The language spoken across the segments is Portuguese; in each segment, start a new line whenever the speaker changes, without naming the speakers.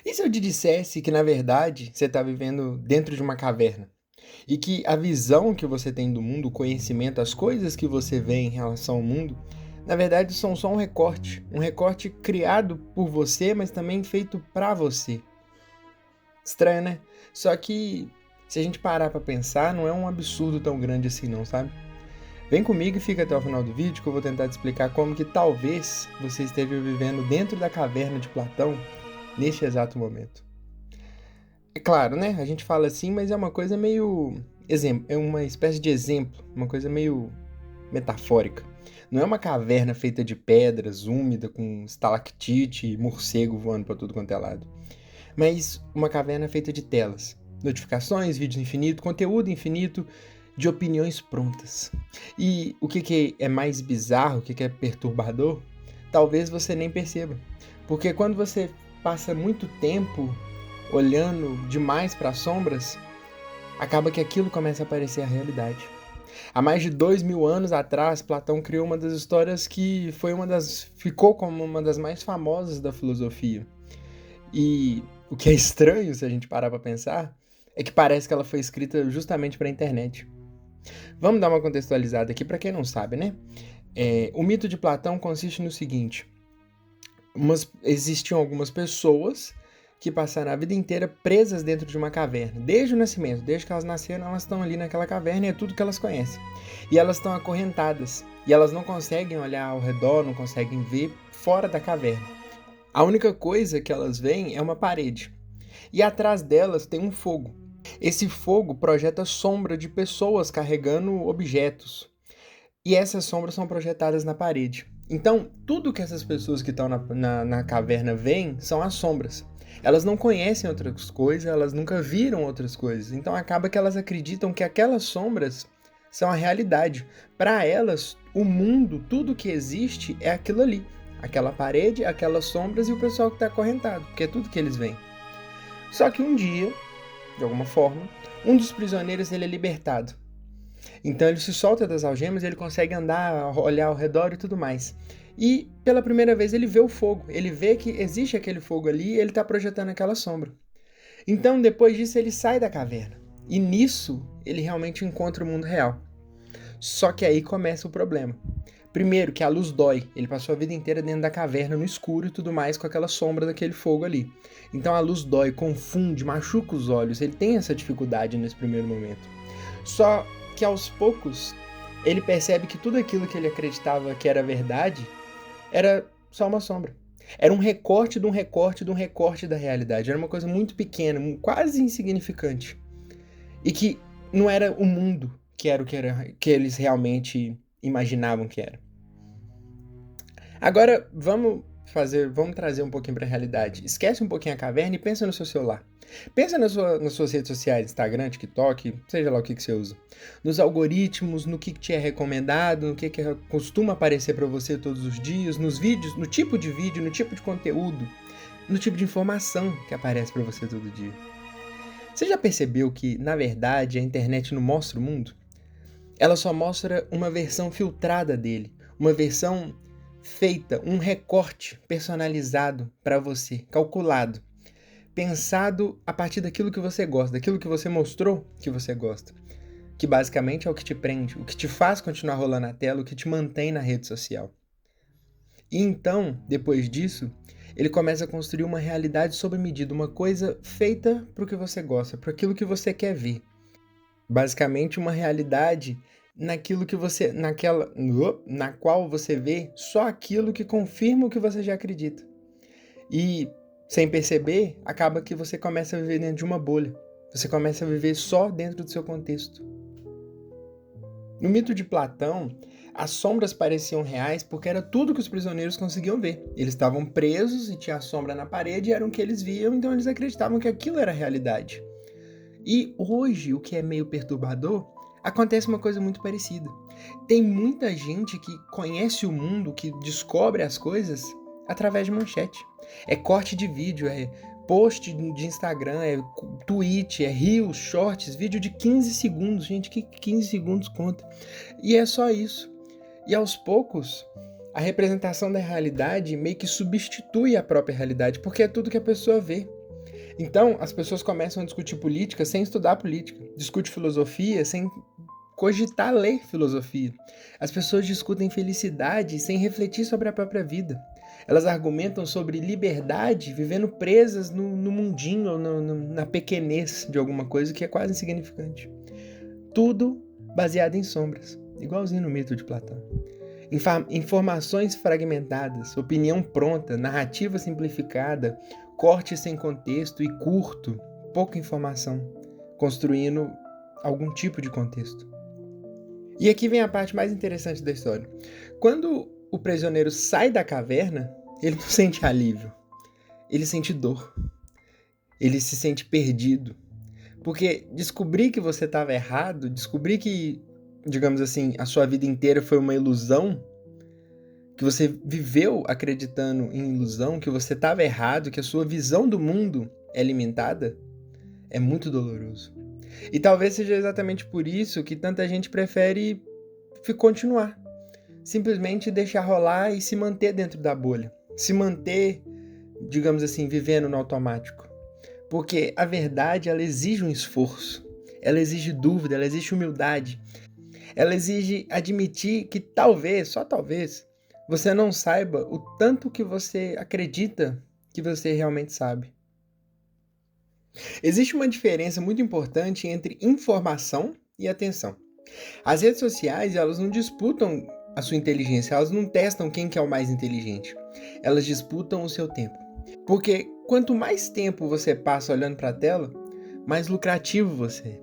E se eu te dissesse que, na verdade, você está vivendo dentro de uma caverna? E que a visão que você tem do mundo, o conhecimento, as coisas que você vê em relação ao mundo, na verdade são só um recorte criado por você, mas também feito para você. Estranho, né? Só que se a gente parar para pensar, não é um absurdo tão grande assim não, sabe? Vem comigo e fica até o final do vídeo que eu vou tentar te explicar como que talvez você esteja vivendo dentro da caverna de Platão neste exato momento. É claro, né? A gente fala assim, mas é uma coisa meio exemplo, é uma espécie de exemplo, uma coisa meio metafórica. Não é uma caverna feita de pedras, úmida, com estalactite e morcego voando para tudo quanto é lado. Mas uma caverna feita de telas, notificações, vídeos infinito, conteúdo infinito, de opiniões prontas. E o que é mais bizarro, o que é perturbador, talvez você nem perceba. Porque quando você passa muito tempo olhando demais para as sombras, acaba que aquilo começa a parecer a realidade. Há mais de 2000 anos atrás, Platão criou uma das histórias que ficou como uma das mais famosas da filosofia. E o que é estranho, se a gente parar para pensar, é que parece que ela foi escrita justamente para a internet. Vamos dar uma contextualizada aqui para quem não sabe, né? O mito de Platão consiste no seguinte: existiam algumas pessoas que passaram a vida inteira presas dentro de uma caverna, desde o nascimento, desde que elas nasceram, elas estão ali naquela caverna e é tudo que elas conhecem. E elas estão acorrentadas, e elas não conseguem olhar ao redor, não conseguem ver fora da caverna. A única coisa que elas veem é uma parede, e atrás delas tem um fogo. Esse fogo projeta sombra de pessoas carregando objetos, e essas sombras são projetadas na parede. Então, tudo que essas pessoas que estão na caverna veem são as sombras. Elas não conhecem outras coisas, elas nunca viram outras coisas. Então, acaba que elas acreditam que aquelas sombras são a realidade. Para elas, o mundo, tudo que existe é aquilo ali. Aquela parede, aquelas sombras e o pessoal que está acorrentado, porque é tudo que eles veem. Só que um dia, de alguma forma, um dos prisioneiros ele é libertado. Então ele se solta das algemas e ele consegue andar, olhar ao redor e tudo mais. E pela primeira vez ele vê o fogo, ele vê que existe aquele fogo ali e ele está projetando aquela sombra. Então depois disso ele sai da caverna. E nisso ele realmente encontra o mundo real. Só que aí começa o problema. Primeiro, que a luz dói. Ele passou a vida inteira dentro da caverna, no escuro e tudo mais, com aquela sombra daquele fogo ali. Então a luz dói, confunde, machuca os olhos. Ele tem essa dificuldade nesse primeiro momento. Só que aos poucos ele percebe que tudo aquilo que ele acreditava que era verdade era só uma sombra. Era um recorte de um recorte de um recorte da realidade. Era uma coisa muito pequena, quase insignificante. E que não era o mundo que era que eles realmente imaginavam que era. Agora vamos trazer um pouquinho para a realidade. Esquece um pouquinho a caverna e pensa no seu celular. Pensa nas suas redes sociais, Instagram, TikTok, seja lá o que você usa. Nos algoritmos, no que te é recomendado, no que costuma aparecer para você todos os dias, nos vídeos, no tipo de vídeo, no tipo de conteúdo, no tipo de informação que aparece para você todo dia. Você já percebeu que, na verdade, a internet não mostra o mundo? Ela só mostra uma versão filtrada dele, uma versão feita, um recorte personalizado para você, calculado, pensado a partir daquilo que você gosta, daquilo que você mostrou que você gosta, que basicamente é o que te prende, o que te faz continuar rolando a tela, o que te mantém na rede social. E então, depois disso, ele começa a construir uma realidade sob medida, uma coisa feita para o que você gosta, para aquilo que você quer ver. Basicamente uma realidade naquilo que você, na qual você vê só aquilo que confirma o que você já acredita. E sem perceber, acaba que você começa a viver dentro de uma bolha. Você começa a viver só dentro do seu contexto. No mito de Platão, as sombras pareciam reais porque era tudo que os prisioneiros conseguiam ver. Eles estavam presos e tinha a sombra na parede e era o que eles viam, então eles acreditavam que aquilo era a realidade. E hoje, o que é meio perturbador, acontece uma coisa muito parecida. Tem muita gente que conhece o mundo, que descobre as coisas através de manchete. É corte de vídeo, é post de Instagram, é tweet, é reels, shorts, vídeo de 15 segundos. Gente, que 15 segundos conta? E é só isso. E aos poucos, a representação da realidade meio que substitui a própria realidade, porque é tudo que a pessoa vê. Então, as pessoas começam a discutir política sem estudar política, discute filosofia sem cogitar ler filosofia. As pessoas discutem felicidade sem refletir sobre a própria vida. Elas argumentam sobre liberdade vivendo presas no mundinho ou na pequenez de alguma coisa que é quase insignificante. Tudo baseado em sombras, igualzinho no mito de Platão. Informações fragmentadas, opinião pronta, narrativa simplificada, corte sem contexto e curto, pouca informação, construindo algum tipo de contexto. E aqui vem a parte mais interessante da história. Quando o prisioneiro sai da caverna, ele não sente alívio, ele sente dor, ele se sente perdido. Porque descobrir que você estava errado, descobrir que, digamos assim, a sua vida inteira foi uma ilusão, que você viveu acreditando em ilusão, que você estava errado, que a sua visão do mundo é limitada, é muito doloroso. E talvez seja exatamente por isso que tanta gente prefere continuar. Simplesmente deixar rolar e se manter dentro da bolha. Se manter, digamos assim, vivendo no automático. Porque a verdade, ela exige um esforço. Ela exige dúvida, ela exige humildade. Ela exige admitir que talvez, só talvez, você não saiba o tanto que você acredita que você realmente sabe. Existe uma diferença muito importante entre informação e atenção. As redes sociais, elas não disputam a sua inteligência, elas não testam quem que é o mais inteligente. Elas disputam o seu tempo. Porque quanto mais tempo você passa olhando para a tela, mais lucrativo você é.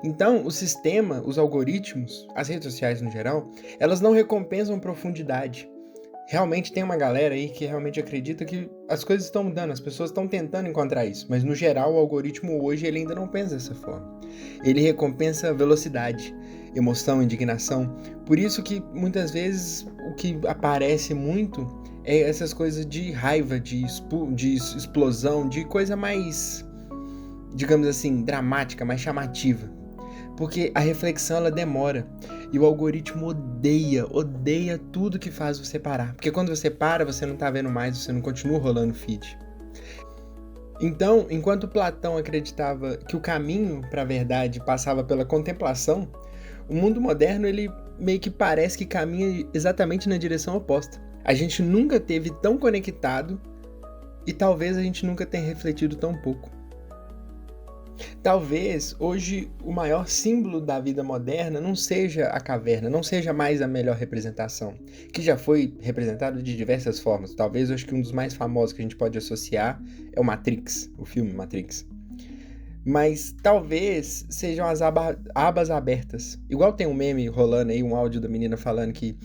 Então, o sistema, os algoritmos, as redes sociais no geral, elas não recompensam profundidade. Realmente tem uma galera aí que realmente acredita que as coisas estão mudando, as pessoas estão tentando encontrar isso, mas no geral o algoritmo hoje ele ainda não pensa dessa forma. Ele recompensa velocidade, emoção, indignação. Por isso que muitas vezes o que aparece muito é essas coisas de raiva, de explosão, de coisa mais, digamos assim, dramática, mais chamativa. Porque a reflexão ela demora. E o algoritmo odeia tudo que faz você parar. Porque quando você para, você não tá vendo mais, você não continua rolando feed. Então, enquanto Platão acreditava que o caminho para a verdade passava pela contemplação, o mundo moderno ele meio que parece que caminha exatamente na direção oposta. A gente nunca esteve tão conectado e talvez a gente nunca tenha refletido tão pouco. Talvez hoje o maior símbolo da vida moderna não seja a caverna, não seja mais a melhor representação, que já foi representado de diversas formas. Talvez eu acho que um dos mais famosos que a gente pode associar é o Matrix, o filme Matrix. Mas talvez sejam as abas abertas. Igual tem um meme rolando aí, um áudio da menina falando que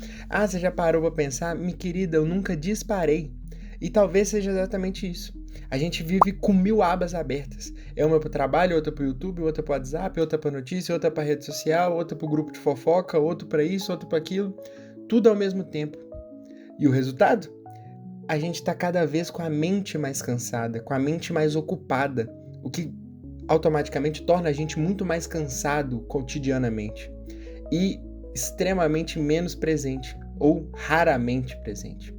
você já parou pra pensar? Minha querida, eu nunca disparei. E talvez seja exatamente isso. A gente vive com 1000 abas abertas. É uma pro trabalho, outra pro YouTube, outra pro WhatsApp, outra pra notícia, outra pra rede social, outra pro grupo de fofoca, outra pra isso, outra pra aquilo. Tudo ao mesmo tempo. E o resultado? A gente tá cada vez com a mente mais cansada, com a mente mais ocupada, o que automaticamente torna a gente muito mais cansado cotidianamente e extremamente menos presente ou raramente presente.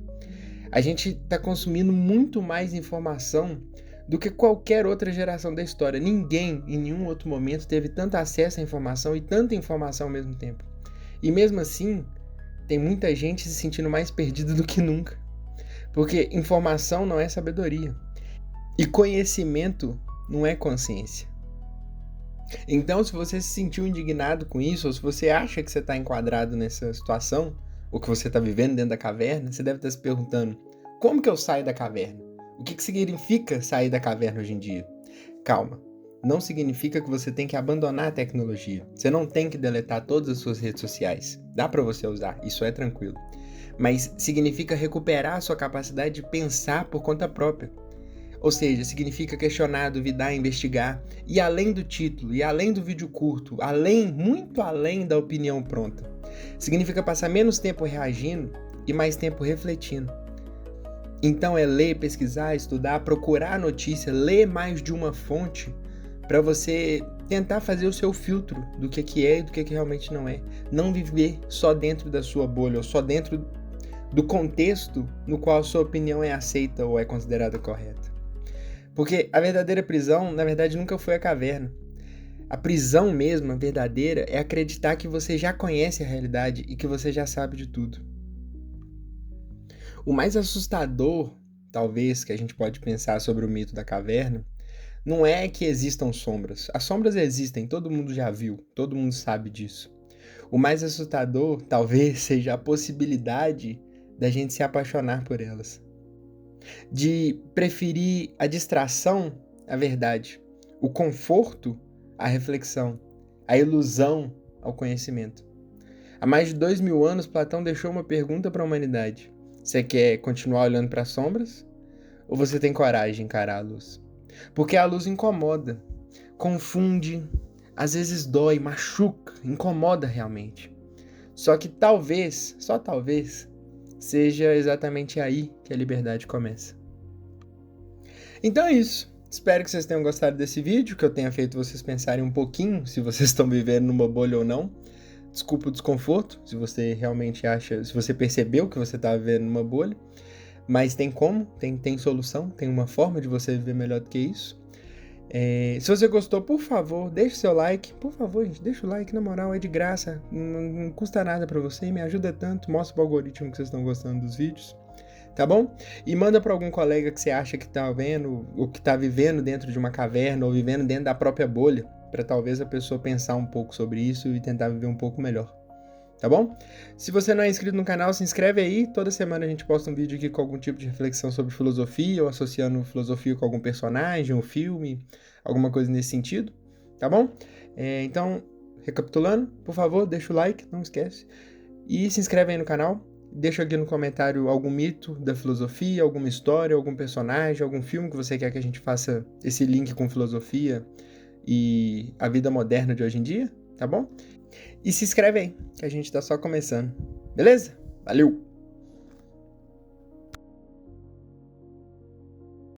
A gente está consumindo muito mais informação do que qualquer outra geração da história. Ninguém, em nenhum outro momento, teve tanto acesso à informação e tanta informação ao mesmo tempo. E mesmo assim, tem muita gente se sentindo mais perdida do que nunca. Porque informação não é sabedoria. E conhecimento não é consciência. Então, se você se sentiu indignado com isso, ou se você acha que você está enquadrado nessa situação, ou que você está vivendo dentro da caverna, você deve estar se perguntando, como que eu saio da caverna? O que significa sair da caverna hoje em dia? Calma, não significa que você tem que abandonar a tecnologia. Você não tem que deletar todas as suas redes sociais. Dá para você usar, isso é tranquilo. Mas significa recuperar a sua capacidade de pensar por conta própria. Ou seja, significa questionar, duvidar, investigar, e além do título, e além do vídeo curto, muito além da opinião pronta. Significa passar menos tempo reagindo e mais tempo refletindo. Então é ler, pesquisar, estudar, procurar notícia, ler mais de uma fonte para você tentar fazer o seu filtro do que é e do que realmente não é. Não viver só dentro da sua bolha ou só dentro do contexto no qual a sua opinião é aceita ou é considerada correta. Porque a verdadeira prisão, na verdade, nunca foi a caverna. A prisão mesmo, a verdadeira, é acreditar que você já conhece a realidade e que você já sabe de tudo. O mais assustador, talvez, que a gente pode pensar sobre o mito da caverna, não é que existam sombras. As sombras existem, todo mundo já viu, todo mundo sabe disso. O mais assustador, talvez, seja a possibilidade da gente se apaixonar por elas. De preferir a distração à verdade, o conforto à reflexão, a ilusão ao conhecimento. Há mais de 2000 anos, Platão deixou uma pergunta para a humanidade. Você quer continuar olhando para as sombras? Ou você tem coragem de encarar a luz? Porque a luz incomoda, confunde, às vezes dói, machuca, incomoda realmente. Só que talvez, só talvez, seja exatamente aí que a liberdade começa. Então é isso. Espero que vocês tenham gostado desse vídeo, que eu tenha feito vocês pensarem um pouquinho se vocês estão vivendo numa bolha ou não. Desculpa o desconforto, se você realmente acha, se você percebeu que você está vivendo numa bolha. Mas tem como, tem solução, tem uma forma de você viver melhor do que isso. Se você gostou, por favor, deixe seu like. Por favor, gente, deixa o like, na moral, é de graça. Não custa nada pra você, me ajuda tanto. Mostra pro algoritmo que vocês estão gostando dos vídeos. Tá bom? E manda pra algum colega que você acha que tá vendo, ou que tá vivendo dentro de uma caverna, ou vivendo dentro da própria bolha, pra talvez a pessoa pensar um pouco sobre isso e tentar viver um pouco melhor. Tá bom? Se você não é inscrito no canal, se inscreve aí. Toda semana a gente posta um vídeo aqui com algum tipo de reflexão sobre filosofia, ou associando filosofia com algum personagem, um filme, alguma coisa nesse sentido. Tá bom? Então, recapitulando, por favor, deixa o like, não esquece. E se inscreve aí no canal. Deixa aqui no comentário algum mito da filosofia, alguma história, algum personagem, algum filme que você quer que a gente faça esse link com filosofia e a vida moderna de hoje em dia, tá bom? E se inscreve aí, que a gente tá só começando. Beleza? Valeu!